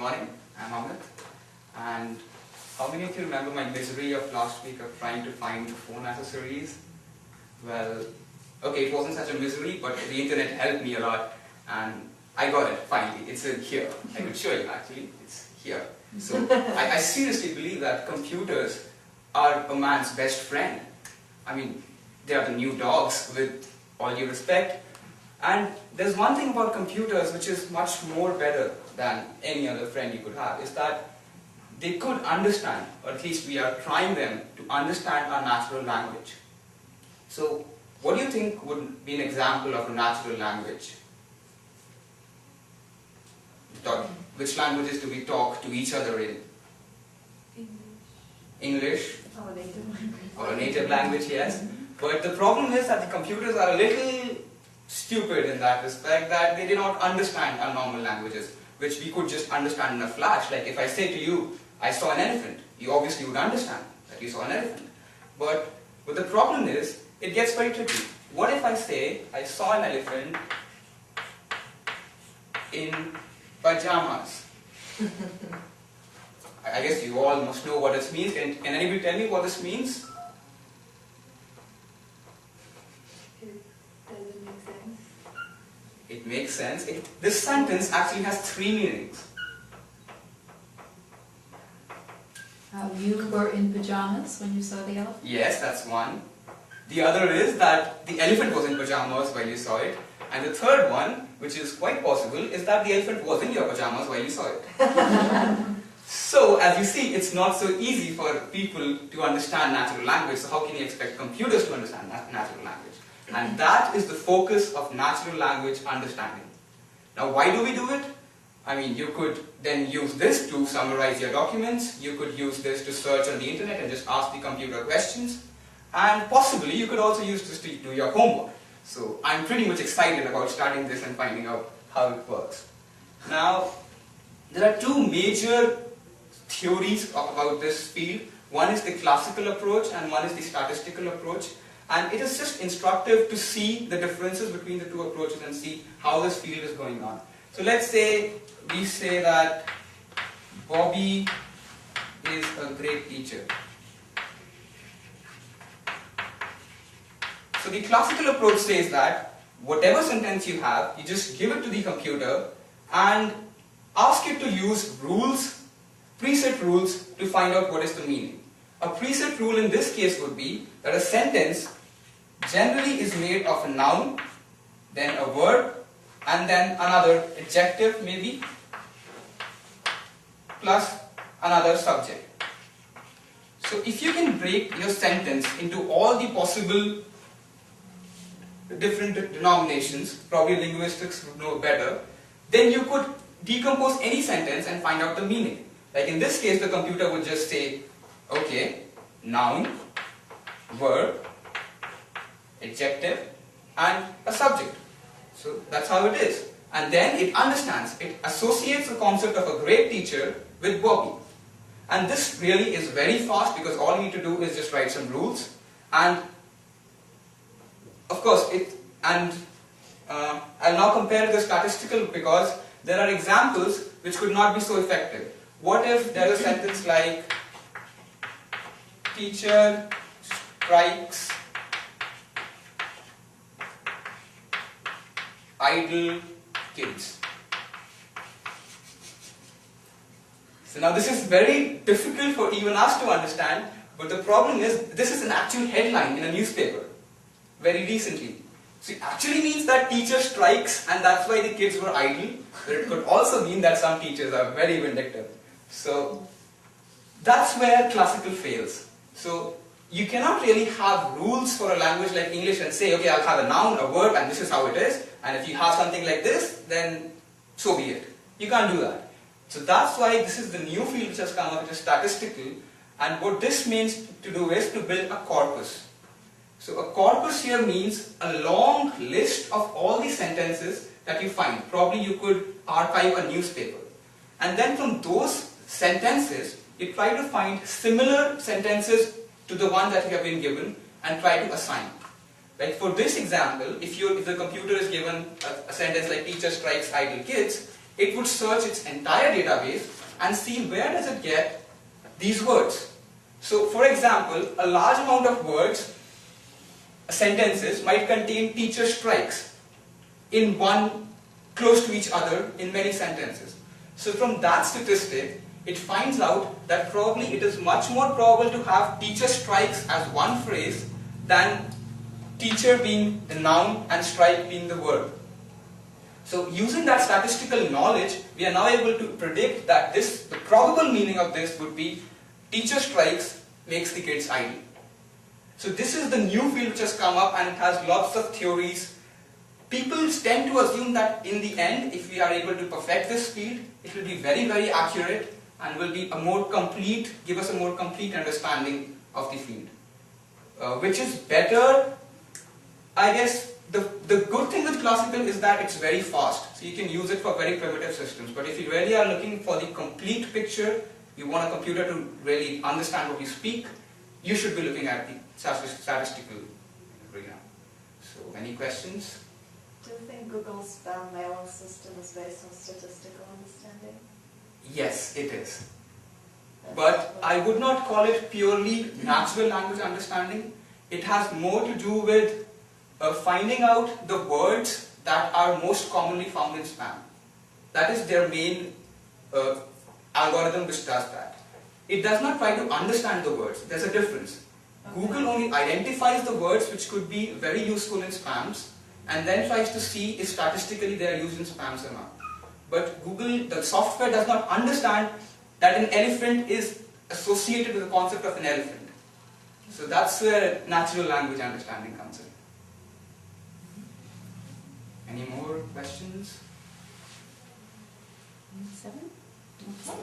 morning, I'm Amit. And how many of you remember my misery of last week of trying to find the phone accessories? Well, okay, it wasn't such a misery, but the internet helped me a lot, and I got it finally. It's here. I could show you actually. It's here. So I seriously believe that computers are a man's best friend. I mean, they are the new dogs, with all due respect. And there's one thing about computers which is much more better than any other friend you could have, is that they could understand, or at least we are trying them to understand our natural language. So, what do you think would be an example of a natural language? Which languages do we talk to each other in? English. Or a native language, yes. But the problem is that the computers are a little stupid in that respect, that they do not understand our normal languages, which we could just understand in a flash. Like if I say to you, I saw an elephant, you obviously would understand that you saw an elephant. But the problem is, it gets very tricky. What if I say, I saw an elephant in pajamas? I guess you all must know what this means. Can anybody tell me what this means? It makes sense. This sentence actually has three meanings. You were in pajamas when you saw the elephant? Yes, that's one. The other is that the elephant was in pajamas while you saw it. And the third one, which is quite possible, is that the elephant was in your pajamas while you saw it. So, as you see, it's not so easy for people to understand natural language. So how can you expect computers to understand natural language? And that is the focus of natural language understanding. Now, why do we do it? I mean, you could then use this to summarize your documents. You could use this to search on the internet and just ask the computer questions. And possibly, you could also use this to do your homework. So, I'm pretty much excited about starting this and finding out how it works. Now, there are two major theories about this field. One is the classical approach and one is the statistical approach. And it is just instructive to see the differences between the two approaches and see how this field is going on. So let's say we say that Bobby is a great teacher. So the classical approach says that whatever sentence you have, you just give it to the computer and ask it to use rules, preset rules, to find out what is the meaning. A preset rule in this case would be that a sentence generally is made of a noun, then a verb, and then another adjective maybe, plus another subject. So if you can break your sentence into all the possible different denominations, probably linguistics would know better, then you could decompose any sentence and find out the meaning. Like in this case, the computer would just say, okay, noun, verb, adjective, and a subject. So that's how it is. And then it understands, it associates the concept of a great teacher with Bobby. And this really is very fast because all you need to do is just write some rules. And of course, I'll now compare the statistical because there are examples which could not be so effective. What if there is a sentence like, teacher strikes idle kids? So now this is very difficult for even us to understand, but the problem is this is an actual headline in a newspaper very recently. So it actually means that teacher strikes and that's why the kids were idle, but it could also mean that some teachers are very vindictive. So that's where classical fails. So you cannot really have rules for a language like English and say, okay, I'll have a noun, a verb, and this is how it is. And if you have something like this, then so be it. You can't do that. So that's why this is the new field which has come up, which is statistical. And what this means to do is to build a corpus. So a corpus here means a long list of all the sentences that you find. Probably you could archive a newspaper. And then from those sentences, you try to find similar sentences to the one that you have been given and try to assign. Like for this example, if the computer is given a sentence like teacher strikes idle kids, it would search its entire database and see where does it get these words. So for example, a large amount of words, sentences might contain teacher strikes in one close to each other in many sentences. So from that statistic, it finds out that probably it is much more probable to have teacher strikes as one phrase than teacher being the noun and strike being the verb. So using that statistical knowledge, we are now able to predict that the probable meaning of this would be teacher strikes makes the kids idle. So this is the new field which has come up, and it has lots of theories. People tend to assume that in the end, if we are able to perfect this field, it will be very, very accurate and will be give us a more complete understanding of the field. Which is better, I guess. The good thing with classical is that it's very fast, so you can use it for very primitive systems. But if you really are looking for the complete picture, you want a computer to really understand what you speak, you should be looking at the statistical program. So, any questions? Do you think Google's spam mailing system is based on statistical understanding? Yes, it is. But I would not call it purely natural language understanding. It has more to do with finding out the words that are most commonly found in spam. That is their main algorithm which does that. It does not try to understand the words. There's a difference. Okay. Google only identifies the words which could be very useful in spams and then tries to see if statistically they are used in spams or not. But Google, the software, does not understand that an elephant is associated with the concept of an elephant. So that's where natural language understanding comes in. Any more questions? 7? Okay.